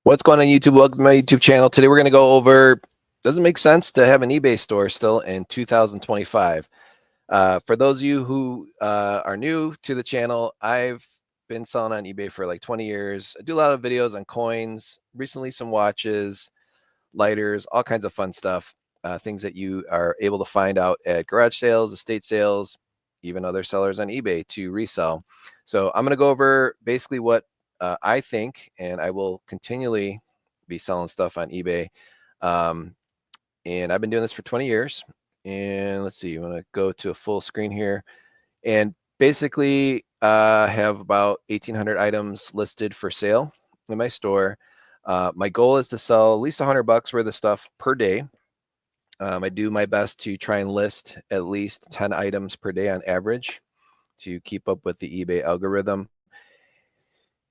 What's going on YouTube? Welcome to my YouTube channel. Today we're going to go over, does it make sense to have an eBay store still in 2025? For those of you who are new to the channel, I've been selling on eBay for like 20 years. I do a lot of videos on coins, recently some watches, lighters, all kinds of fun stuff, things that you are able to find out at garage sales, estate sales, even other sellers on eBay to resell. So I'm going to go over basically what I think, and I will continually be selling stuff on eBay. Um, and I've been doing this for 20 years. And let's see, I'm going to go to a full screen here. And basically, have about 1,800 items listed for sale in my store. My goal is to sell at least $100 worth of stuff per day. I do my best to try and list at least 10 items per day on average to keep up with the eBay algorithm.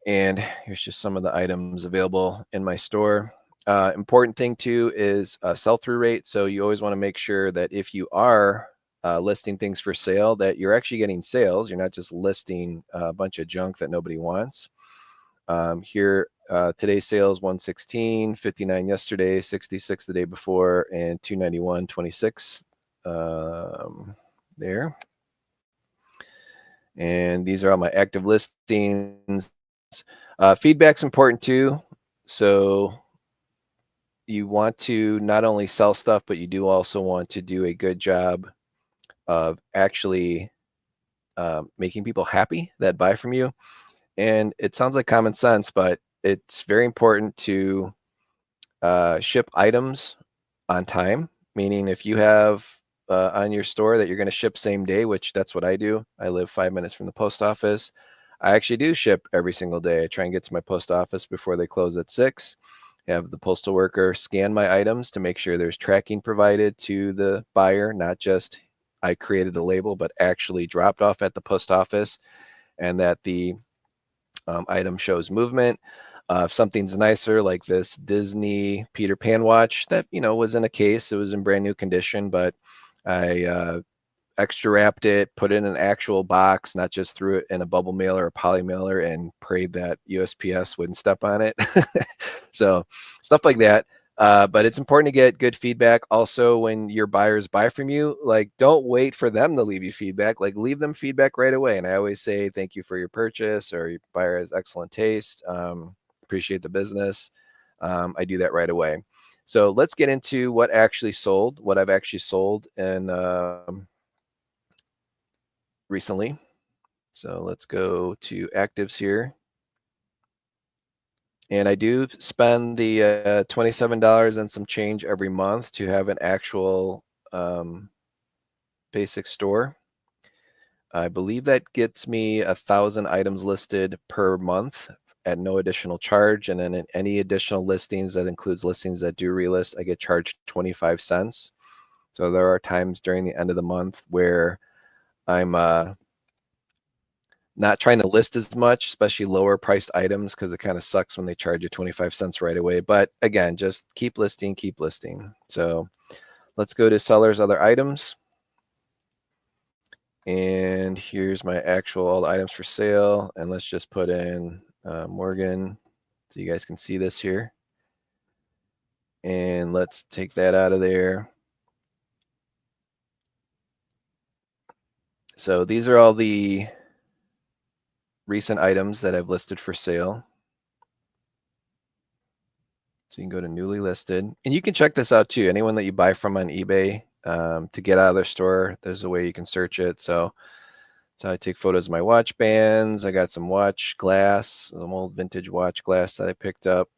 And here's just some of the items available in my store. Important thing too is sell-through rate. So you always want to make sure that if you are listing things for sale, that you're actually getting sales. You're not just listing a bunch of junk that nobody wants. Here, today's sales 116, 59 yesterday, 66 the day before, and 291.26 there. And these are all my active listings. Feedback's important too. So you want to not only sell stuff, but you do also want to do a good job of actually making people happy that buy from you. And it sounds like common sense, but it's very important to ship items on time. Meaning if you have on your store that you're going to ship same day, which that's what I do. I live 5 minutes from the post office. I actually do ship every single day. I try and get to my post office before they close at 6. Have the postal worker scan my items to make sure there's tracking provided to the buyer, not just I created a label, but actually dropped off at the post office, and that the item shows movement. If something's nicer, like this Disney Peter Pan watch that, was in a case, it was in brand new condition, but I extra wrapped it, put it in an actual box, not just threw it in a bubble mailer or poly mailer and prayed that USPS wouldn't step on it. So stuff like that. But it's important to get good feedback. Also, when your buyers buy from you, like, don't wait for them to leave you feedback. Like, leave them feedback right away. And I always say, thank you for your purchase, or your buyer has excellent taste. Appreciate the business. I do that right away. So let's get into what actually sold, what I've actually sold and recently. So let's go to actives here. And I do spend the $27 and some change every month to have an actual basic store. I believe that gets me 1,000 items listed per month at no additional charge. And then in any additional listings, that includes listings that do relist, I get charged 25 cents. So there are times during the end of the month where I'm not trying to list as much, especially lower priced items, because it kind of sucks when they charge you 25 cents right away. But again, just keep listing, keep listing. So let's go to sellers, other items. And here's my actual all the items for sale. And let's just put in Morgan so you guys can see this here. And let's take that out of there. So these are all the recent items that I've listed for sale. So you can go to newly listed, and you can check this out too. Anyone that you buy from on eBay, to get out of their store, there's a way you can search it. So I take photos of my watch bands. I got some watch glass, some old vintage watch glass that I picked up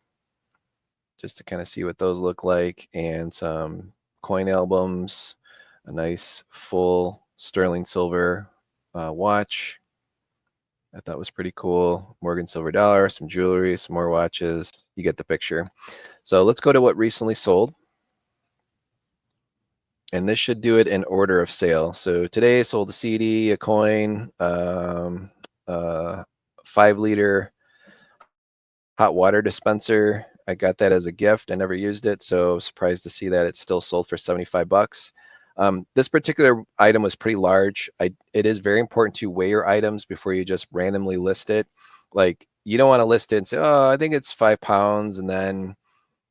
just to kind of see what those look like, and some coin albums, a nice full sterling silver watch I thought was pretty cool. Morgan silver dollar, some jewelry, some more watches. You get the picture. So let's go to what recently sold. And this should do it in order of sale. So today I sold a CD, a coin, 5-liter hot water dispenser. I got that as a gift. I never used it, so I was surprised to see that it still sold for 75 bucks. This particular item was pretty large. It is very important to weigh your items before you just randomly list it. Like, you don't want to list it and say, oh, I think it's 5 pounds. And then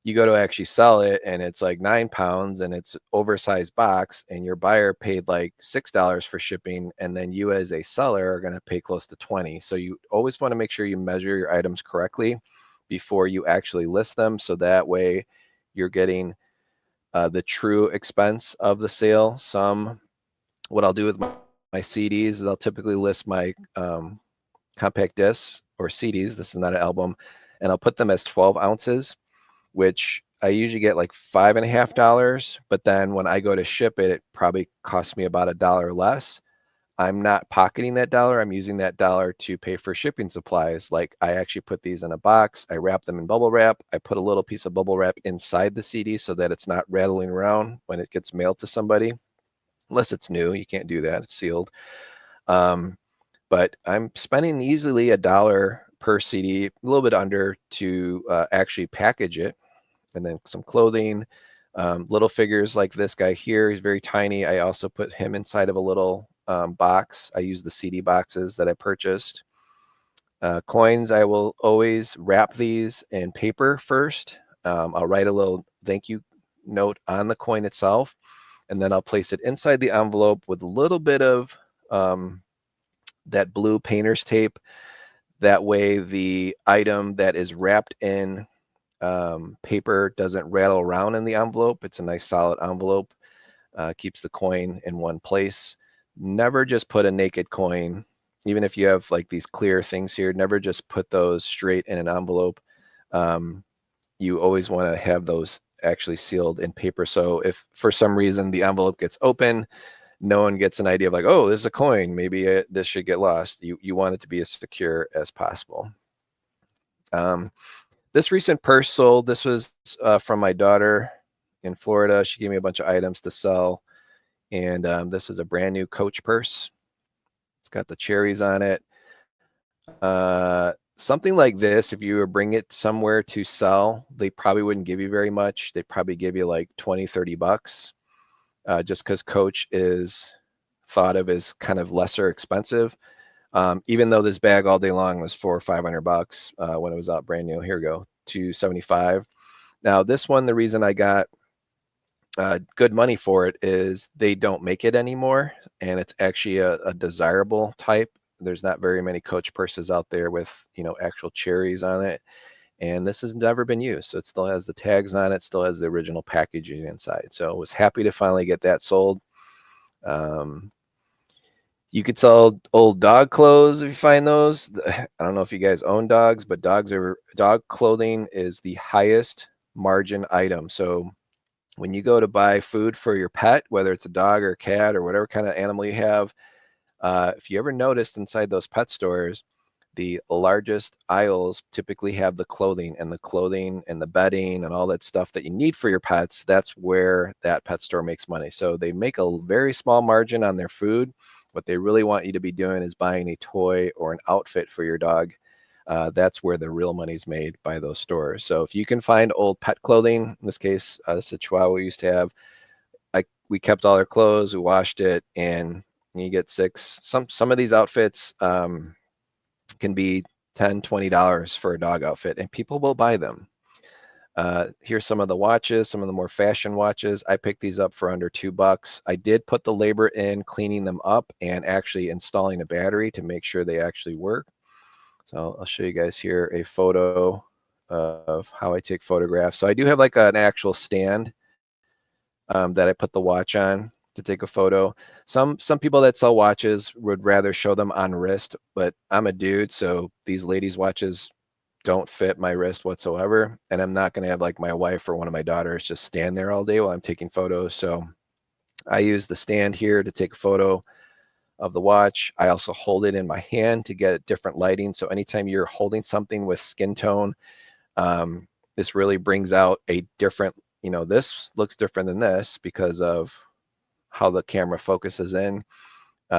you go to actually sell it and it's like 9 pounds and it's oversized box and your buyer paid like $6 for shipping. And then you as a seller are going to pay close to 20. So you always want to make sure you measure your items correctly before you actually list them. So that way you're getting the true expense of the sale. What I'll do with my CDs is I'll typically list my compact discs or CDs. This is not an album. And I'll put them as 12 ounces, which I usually get like $5.50. But then when I go to ship it, it probably costs me about $1 less. I'm not pocketing that dollar. I'm using that dollar to pay for shipping supplies. Like I actually put these in a box. I wrap them in bubble wrap. I put a little piece of bubble wrap inside the CD so that it's not rattling around when it gets mailed to somebody. Unless it's new, you can't do that. It's sealed. But I'm spending easily $1 per CD, a little bit under, to actually package it. And then some clothing, little figures like this guy here. He's very tiny. I also put him inside of a little box. I use the CD boxes that I purchased. Coins, I will always wrap these in paper first. I'll write a little thank you note on the coin itself, and then I'll place it inside the envelope with a little bit of that blue painter's tape. That way the item that is wrapped in paper doesn't rattle around in the envelope. It's a nice solid envelope. Keeps the coin in one place. Never just put a naked coin, even if you have like these clear things here, never just put those straight in an envelope. You always want to have those actually sealed in paper. So if for some reason the envelope gets open, no one gets an idea of like, oh, this is a coin. Maybe this should get lost. You want it to be as secure as possible. This recent purse sold. This was from my daughter in Florida. She gave me a bunch of items to sell. And this is a brand new Coach purse. It's got the cherries on it. Something like this, if you were bring it somewhere to sell, they probably wouldn't give you very much. They'd probably give you like 20, 30 bucks, just because Coach is thought of as kind of lesser expensive. Even though this bag all day long was $400 or $500 when it was out brand new. Here we go, $275. Now this one, the reason I got good money for it is they don't make it anymore, and it's actually a desirable type. There's not very many Coach purses out there with actual cherries on it, and this has never been used. So it still has the tags on it, still has the original packaging inside. So I was happy to finally get that sold. You could sell old dog clothes if you find those. I don't know if you guys own dogs, but dog clothing is the highest margin item. So when you go to buy food for your pet, whether it's a dog or a cat or whatever kind of animal you have, if you ever noticed inside those pet stores, the largest aisles typically have the clothing and the bedding and all that stuff that you need for your pets. That's where that pet store makes money. So they make a very small margin on their food. What they really want you to be doing is buying a toy or an outfit for your dog. That's where the real money's made, by those stores. So if you can find old pet clothing, in this case, this is a Chihuahua we used to have. We kept all our clothes, we washed it, and you get six. Some of these outfits can be $10, $20 for a dog outfit, and people will buy them. Here's some of the watches, some of the more fashion watches. I picked these up for under $2. I did put the labor in cleaning them up and actually installing a battery to make sure they actually work. So I'll show you guys here a photo of how I take photographs. So I do have like an actual stand that I put the watch on to take a photo. Some people that sell watches would rather show them on wrist, but I'm a dude, so these ladies' watches don't fit my wrist whatsoever, and I'm not going to have like my wife or one of my daughters just stand there all day while I'm taking photos. So I use the stand here to take a photo of the watch. I also hold it in my hand to get different lighting. So anytime you're holding something with skin tone, this really brings out a different, this looks different than this because of how the camera focuses in.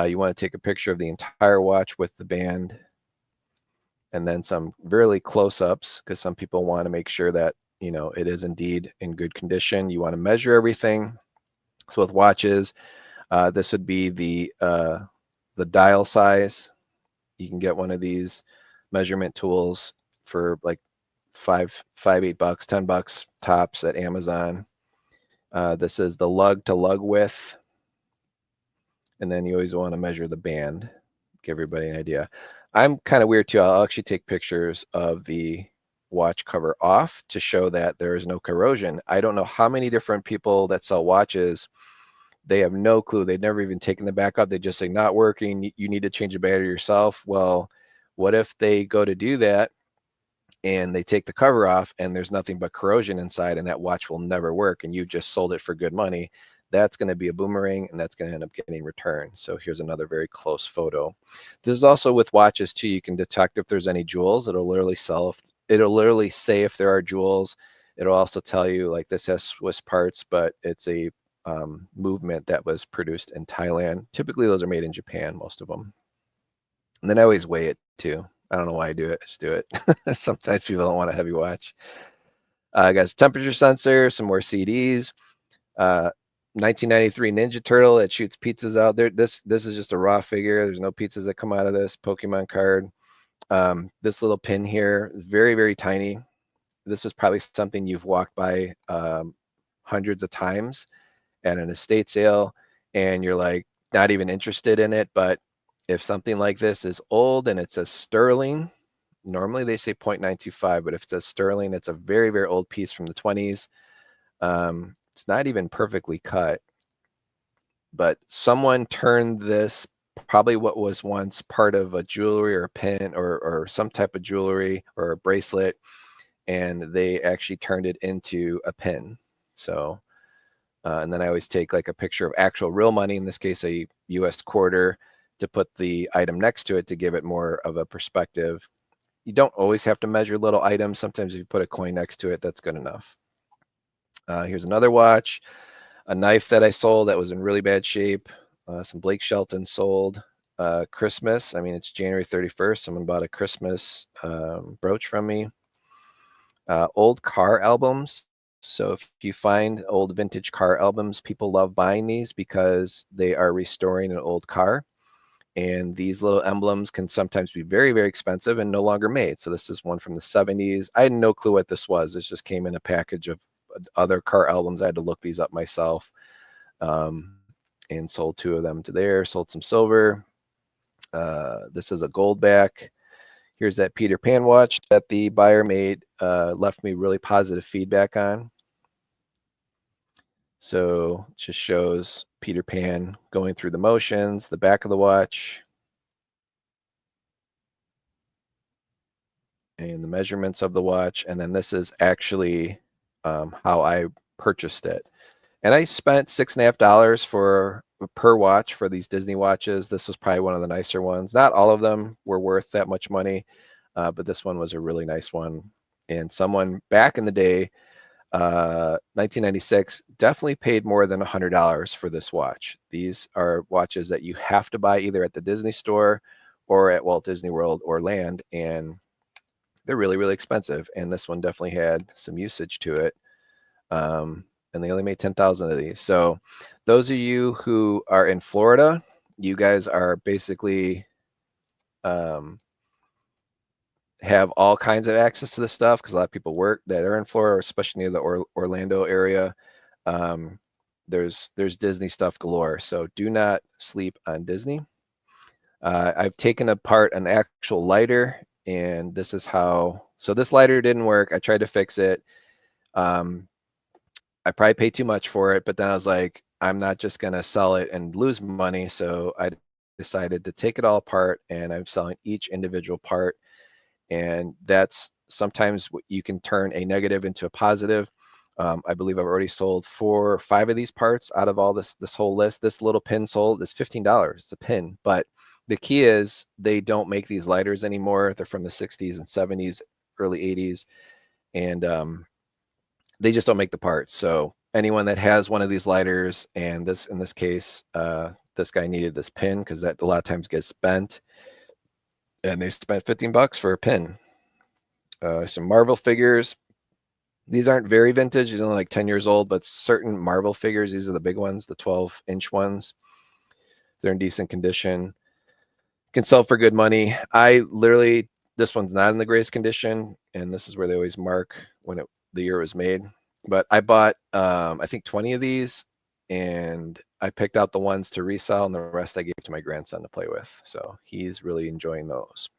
You want to take a picture of the entire watch with the band, and then some really close-ups, because some people want to make sure that it is indeed in good condition. You want to measure everything. So with watches, this would be the dial size. You can get one of these measurement tools for like $8, $10 tops at Amazon. This is the lug to lug width. And then you always want to measure the band, give everybody an idea. I'm kind of weird too. I'll actually take pictures of the watch cover off to show that there is no corrosion. I don't know how many different people that sell watches, they have no clue. They've never even taken the back off. They just say, not working. You need to change the battery yourself. Well, what if they go to do that and they take the cover off and there's nothing but corrosion inside and that watch will never work and you just sold it for good money? That's going to be a boomerang and that's going to end up getting returned. So here's another very close photo. This is also with watches too. You can detect if there's any jewels. It'll literally say if there are jewels. It'll also tell you like this has Swiss parts, but it's a movement that was produced in Thailand. Typically those are made in Japan, most of them. And then I always weigh it too. I don't know why I do it. I just do it. Sometimes people don't want a heavy watch. I got a temperature sensor, some more CDs. 1993 Ninja Turtle that shoots pizzas out there. This is just a raw figure. There's no pizzas that come out of this Pokemon card. This little pin here, very, very tiny. This was probably something you've walked by hundreds of times at an estate sale, and you're like not even interested in it. But if something like this is old and it says sterling, normally they say 0.925, but if it says sterling, it's a very, very old piece from the 20s. It's not even perfectly cut, but someone turned this, probably what was once part of a jewelry or a pin or some type of jewelry or a bracelet, and they actually turned it into a pin. So and then I always take like a picture of actual real money, in this case a US quarter, to put the item next to it to give it more of a perspective. You don't always have to measure little items. Sometimes if you put a coin next to it, that's good enough. Here's another watch, a knife that I sold that was in really bad shape. Some Blake Shelton sold. Christmas, I mean, it's January 31st. Someone bought a Christmas brooch from me. Old car albums. So if you find old vintage car albums, people love buying these because they are restoring an old car. And these little emblems can sometimes be very, very expensive and no longer made. So this is one from the 70s. I had no clue what this was. This just came in a package of other car albums. I had to look these up myself, and sold 2 of them to there. Sold some silver. This is a gold back. Here's that Peter Pan watch that the buyer made, left me really positive feedback on. So it just shows Peter Pan going through the motions, the back of the watch, and the measurements of the watch. And then this is actually how I purchased it. And I spent $6.50 for per watch for these Disney watches. This was probably one of the nicer ones. Not all of them were worth that much money, but this one was a really nice one. And someone back in the day, 1996, definitely paid more than $100 for this watch. These are watches that you have to buy either at the Disney store or at Walt Disney World or Land, and they're really, really expensive. And this one definitely had some usage to it. And they only made 10,000 of these. So those of you who are in Florida, you guys are basically have all kinds of access to this stuff because a lot of people work that are in Florida, especially near the Orlando area. There's Disney stuff galore. So do not sleep on Disney. I've taken apart an actual lighter, and this is how. So this lighter didn't work. I tried to fix it. I probably paid too much for it, but then I was like, I'm not just going to sell it and lose money. So I decided to take it all apart, and I'm selling each individual part. And that's sometimes you can turn a negative into a positive. I believe I've already sold 4 or 5 of these parts out of all this whole list. This little pin sold is $15. It's a pin, but the key is they don't make these lighters anymore. They're from the 60s and 70s, early 80s, and they just don't make the parts. So anyone that has one of these lighters, and this in this case, this guy needed this pin because that a lot of times gets bent, and they spent $15 for a pin. Some Marvel figures. These aren't very vintage. These are only like 10 years old, but certain Marvel figures, these are the big ones, the 12-inch ones. They're in decent condition. Can sell for good money. I literally This one's not in the greatest condition, and this is where they always mark when the year was made. But I bought, I think 20 of these, and I picked out the ones to resell, and the rest I gave to my grandson to play with. So he's really enjoying those.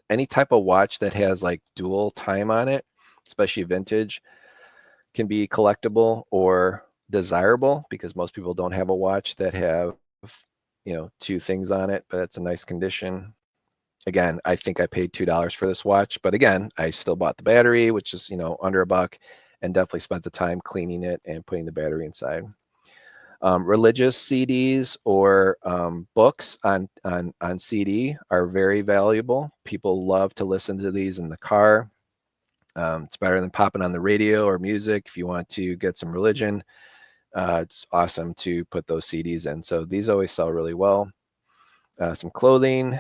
Any type of watch that has like dual time on it, especially vintage, can be collectible or desirable, because most people don't have a watch that have, two things on it, but it's a nice condition. Again, I think I paid $2 for this watch, but again, I still bought the battery, which is, under $1, and definitely spent the time cleaning it and putting the battery inside. Religious CDs or books on CD are very valuable. People love to listen to these in the car. It's better than popping on the radio or music. If you want to get some religion, it's awesome to put those CDs in. So these always sell really well. Some clothing.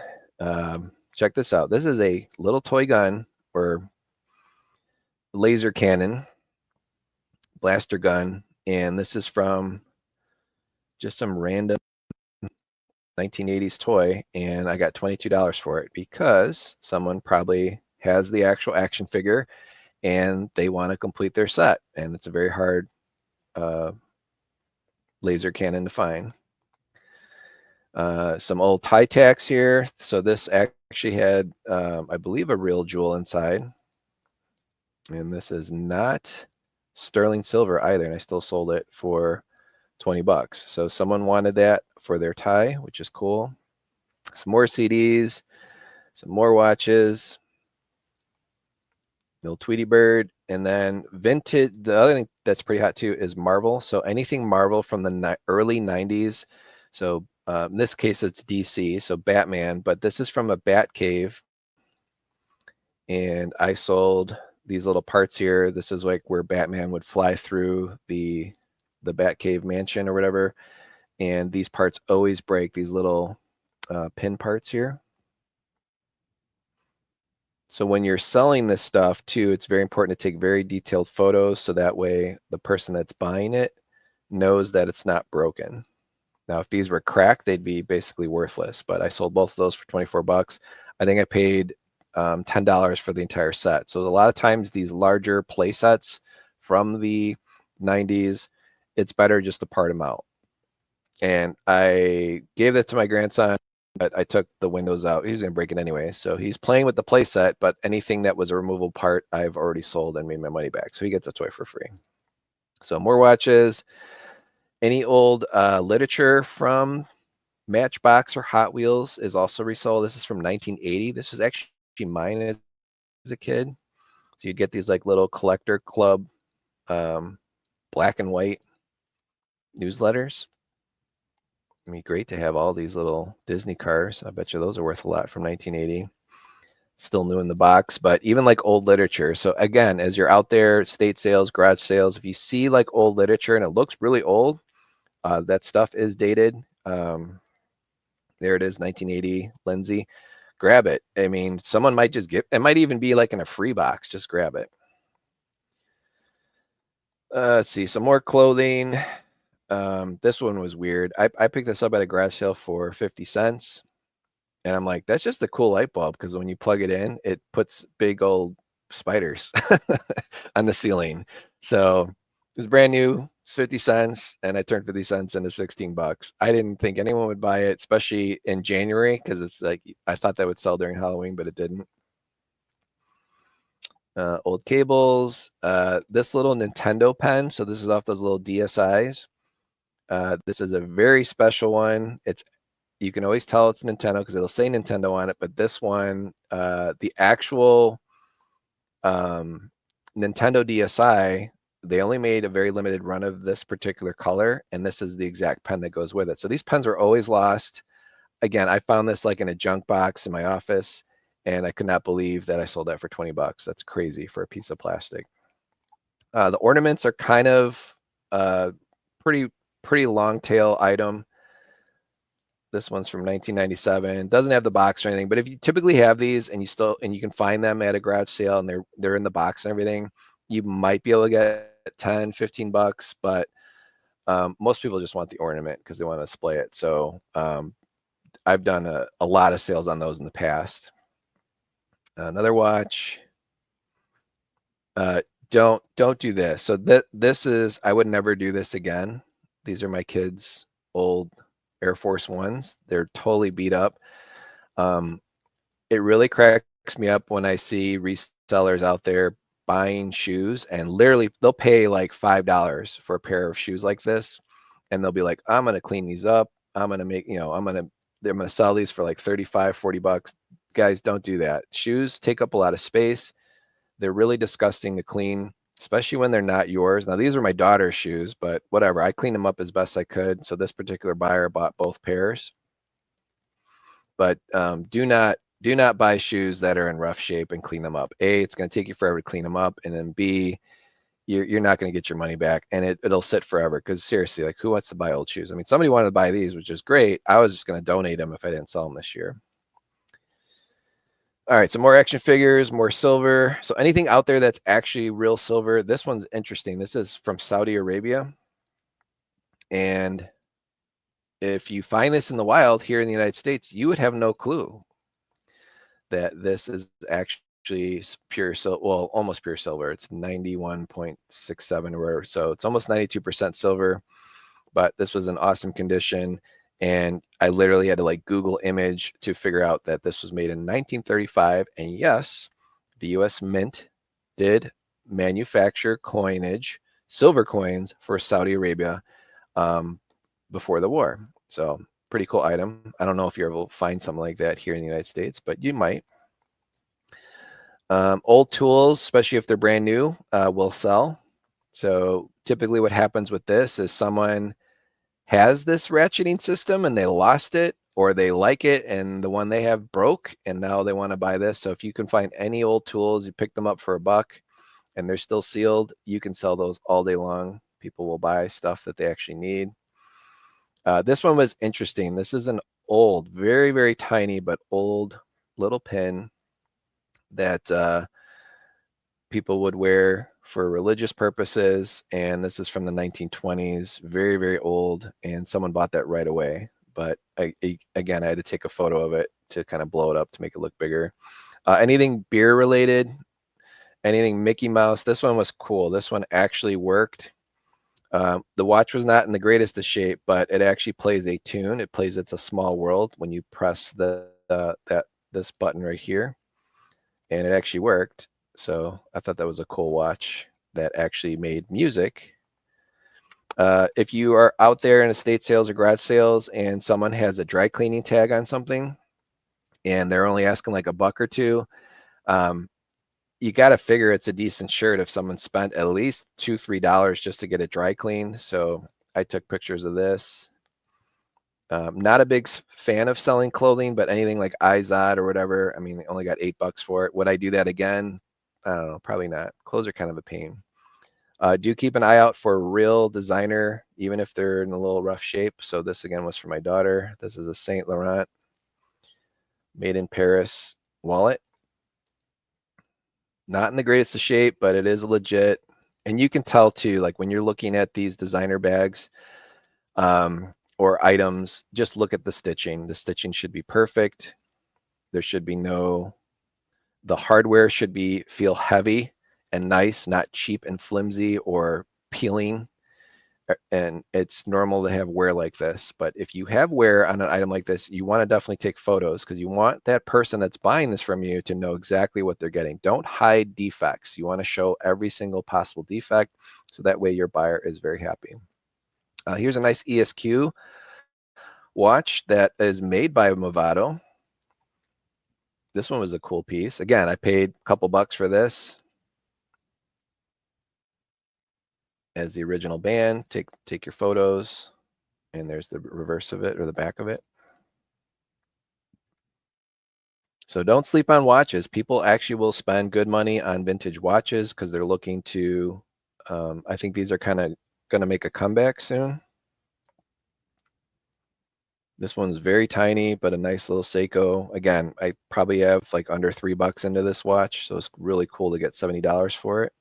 Check this out. This is a little toy gun or laser cannon, blaster gun, and this is from just some random 1980s toy, and I got $22 for it because someone probably has the actual action figure and they want to complete their set, and it's a very hard laser cannon to find. Some old tie tacks here. So this actually had, I believe, a real jewel inside, and this is not sterling silver either, and I still sold it for $20. So someone wanted that for their tie, which is cool. Some more CDs, some more watches, little Tweety Bird, and then vintage. The other thing that's pretty hot too is Marvel. So anything Marvel from the early 90s. So in this case, it's DC, so Batman, but this is from a Bat Cave, and I sold these little parts here. This is like where Batman would fly through the Batcave mansion or whatever, and these parts always break, these little pin parts here. So when you're selling this stuff too, it's very important to take very detailed photos, so that way the person that's buying it knows that it's not broken. Now, if these were cracked, they'd be basically worthless, but I sold both of those for $24. I think I paid $10 for the entire set. So a lot of times these larger play sets from the 90s, it's better just to part them out. And I gave that to my grandson, but I took the windows out. He was going to break it anyway. So he's playing with the play set, but anything that was a removable part, I've already sold and made my money back. So he gets a toy for free. So more watches. Any old literature from Matchbox or Hot Wheels is also resold. This is from 1980. This was actually mine as a kid. So you'd get these like little collector club black and white newsletters. I mean, great to have all these little Disney cars. I bet you those are worth a lot from 1980. Still new in the box, but even like old literature. So again, as you're out there, estate sales, garage sales, if you see like old literature and it looks really old, that stuff is dated. There it is, 1980 Lindsay. Grab it. I mean, someone might just get it, might even be like in a free box. Just grab it. Let's see, some more clothing. This one was weird. I picked this up at a garage sale for 50 cents. And I'm like, that's just a cool light bulb, because when you plug it in, it puts big old spiders on the ceiling. So it's brand new. It's 50 cents, and I turned 50 cents into $16. I didn't think anyone would buy it, especially in January, because it's like I thought that would sell during Halloween, but it didn't. Old cables. This little Nintendo pen. So this is off those little DSIs. This is a very special one. You can always tell it's Nintendo because it'll say Nintendo on it, but this one, the actual Nintendo DSi, they only made a very limited run of this particular color, and this is the exact pen that goes with it. So these pens were always lost. Again, I found this like in a junk box in my office, and I could not believe that I sold that for $20. That's crazy for a piece of plastic. The ornaments are kind of pretty long tail item. This one's from 1997. Doesn't have the box or anything, but if you typically have these and you can find them at a garage sale and they're in the box and everything, you might be able to get 10, $15, but most people just want the ornament because they want to display it. So I've done a lot of sales on those in the past. Another watch. Uh, don't do this. So this is, I would never do this again. These are my kids' old Air Force Ones. They're totally beat up. Um, it really cracks me up when I see resellers out there buying shoes, and literally they'll pay like $5 for a pair of shoes like this, and they'll be like, I'm gonna clean these up. I'm gonna make, I'm gonna sell these for like 35, 40 bucks. Guys, don't do that. Shoes take up a lot of space. They're really disgusting to clean, especially when they're not yours. Now, these are my daughter's shoes, but whatever. I cleaned them up as best I could. So this particular buyer bought both pairs. But do not buy shoes that are in rough shape and clean them up. A, it's going to take you forever to clean them up, and then B, you're not going to get your money back, and it'll sit forever. Because seriously, like, who wants to buy old shoes? I mean, somebody wanted to buy these, which is great. I was just going to donate them if I didn't sell them this year. All right, so more action figures, more silver. So anything out there that's actually real silver. This one's interesting. This is from Saudi Arabia. And if you find this in the wild here in the United States, you would have no clue that this is actually pure silver. Well, almost pure silver. It's 91.67 or whatever. So it's almost 92% silver. But this was in awesome condition. And I literally had to like Google image to figure out that this was made in 1935. And yes, the US Mint did manufacture coinage, silver coins for Saudi Arabia before the war. So pretty cool item. I don't know if you're able to find something like that here in the United States, but you might. Old tools, especially if they're brand new, will sell. So typically what happens with this is someone has this ratcheting system and they lost it, or they like it and the one they have broke and now they want to buy this. So if you can find any old tools, you pick them up for $1 and they're still sealed, you can sell those all day long. People will buy stuff that they actually need. This one was interesting. This is an old, very, very tiny, but old little pin that people would wear for religious purposes. And this is from the 1920s, very, very old. And someone bought that right away. But again, I had to take a photo of it to kind of blow it up to make it look bigger. Anything beer related, anything Mickey Mouse. This one was cool. This one actually worked. The watch was not in the greatest of shape, but it actually plays a tune. It plays It's a Small World when you press this button right here, and it actually worked. So I thought that was a cool watch that actually made music. If you are out there in estate sales or garage sales and someone has a dry cleaning tag on something and they're only asking like $1 or $2, you got to figure it's a decent shirt if someone spent at least $2, $3 just to get it dry cleaned. So I took pictures of this. Not a big fan of selling clothing, but anything like Izod or whatever, I mean, I only got $8 for it. Would I do that again? I don't know, probably not. Clothes are kind of a pain. Do keep an eye out for real designer, even if they're in a little rough shape. So this again was for my daughter. This is a Saint Laurent made in Paris wallet. Not in the greatest of shape, but it is legit. And you can tell too, like when you're looking at these designer bags or items, just look at the stitching. The stitching should be perfect. There should be the hardware should feel heavy and nice, not cheap and flimsy or peeling. And it's normal to have wear like this. But if you have wear on an item like this, you want to definitely take photos because you want that person that's buying this from you to know exactly what they're getting. Don't hide defects. You want to show every single possible defect so that way your buyer is very happy. Here's a nice ESQ watch that is made by Movado. This one was a cool piece. Again, I paid a couple bucks for this. As the original band, take your photos, and there's the reverse of it or the back of it. So don't sleep on watches. People actually will spend good money on vintage watches because they're looking to, I think these are kind of going to make a comeback soon. This one's very tiny, but a nice little Seiko. Again, I probably have like under $3 into this watch, so it's really cool to get $70 for it.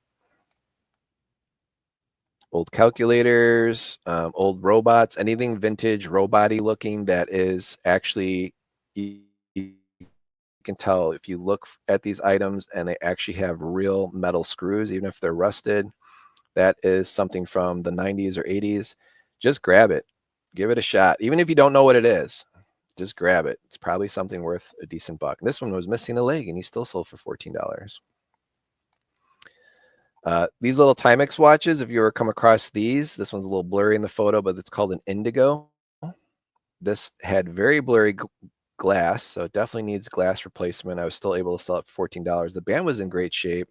Old calculators, old robots, anything vintage robot-y looking that is actually, you can tell if you look at these items and they actually have real metal screws, even if they're rusted. That is something from the 90s or 80s. Just grab it. Give it a shot. Even if you don't know what it is, just grab it. It's probably something worth a decent buck. And this one was missing a leg and he still sold for $14. These little Timex watches, if you ever come across these, this one's a little blurry in the photo, but it's called an Indigo. This had very blurry glass, so it definitely needs glass replacement. I was still able to sell it for $14. The band was in great shape,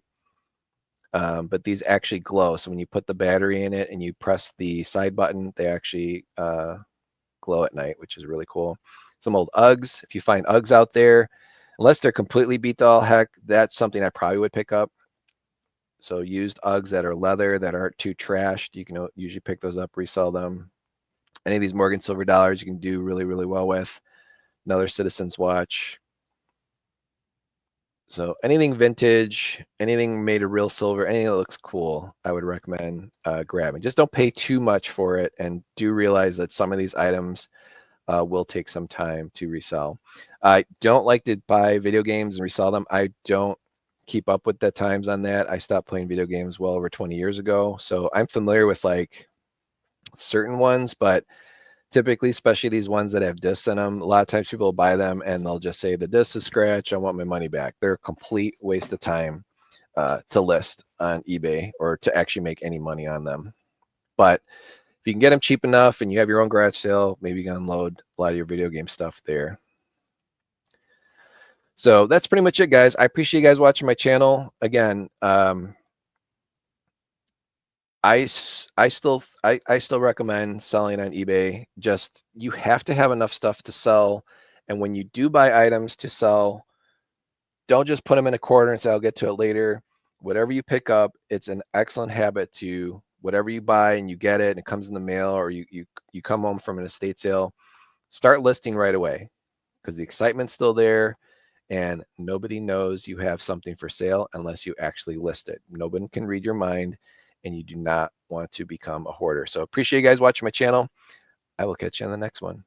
but these actually glow. So when you put the battery in it and you press the side button, they actually glow at night, which is really cool. Some old Uggs. If you find Uggs out there, unless they're completely beat to all heck, that's something I probably would pick up. So used Uggs that are leather, that aren't too trashed, you can usually pick those up, resell them. Any of these Morgan silver dollars you can do really, really well with. Another Citizen's watch. So anything vintage, anything made of real silver, anything that looks cool, I would recommend grabbing. Just don't pay too much for it, and do realize that some of these items will take some time to resell. I don't like to buy video games and resell them. I don't keep up with the times on that. I stopped playing video games well over 20 years ago. So I'm familiar with like certain ones, but typically, especially these ones that have discs in them, a lot of times people will buy them and they'll just say the disc is scratched, I want my money back. They're a complete waste of time to list on eBay or to actually make any money on them. But if you can get them cheap enough and you have your own garage sale, maybe you can unload a lot of your video game stuff there. So that's pretty much it, guys. I appreciate you guys watching my channel. Again, I still recommend selling on eBay. Just you have to have enough stuff to sell, and when you do buy items to sell, don't just put them in a corner and say I'll get to it later. Whatever you pick up, it's an excellent habit to whatever you buy and you get it and it comes in the mail, or you come home from an estate sale, start listing right away, because the excitement's still there and nobody knows you have something for sale unless you actually list it. Nobody can read your mind, and you do not want to become a hoarder. So appreciate you guys watching my channel. I will catch you on the next one.